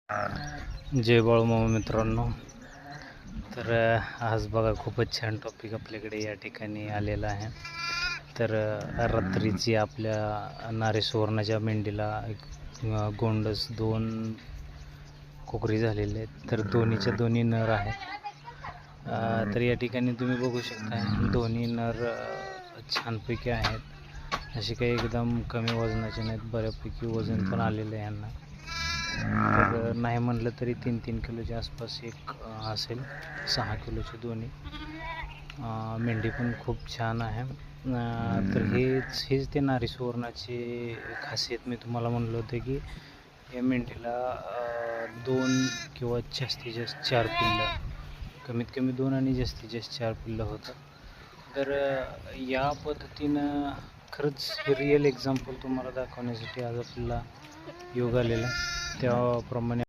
जय बाळूमामा मित्रांनो. तर आज बघा खूपच छान टॉपिक आपल्याकडे या ठिकाणी आलेला आहे. तर रात्रीची आपल्या नारी सुवर्णाच्या मेंढीला गोंडस 2 कोकरी झालेले आहेत. तर दोन्हीच्या दोन्ही नर आहेत. तर या ठिकाणी तुम्ही बघू शकता दोन्ही नर छानपैकी आहेत. असे काही एकदम कमी वजनाचे नाहीत, बऱ्यापैकी वजन पण आलेलं आहे यांना. तर नाही म्हटलं तरी 3-3 किलोच्या आसपास एक असेल. 6 किलोचे दोन्ही. मेंढी पण खूप छान आहे. तर हेच ते नारी सुवर्णाची खासियत. मी तुम्हाला म्हणलं होतं की या मेंढीला 2 किंवा जास्तीत जास्त 4 पिल्लं, कमीत कमी 2 आणि जास्तीत जास्त 4 पिल्लं होतं. तर या पद्धतीनं खरंच हे रिअल एक्झाम्पल तुम्हाला दाखवण्यासाठी आज आपल्याला योग आलेला. त्याप्रमाणे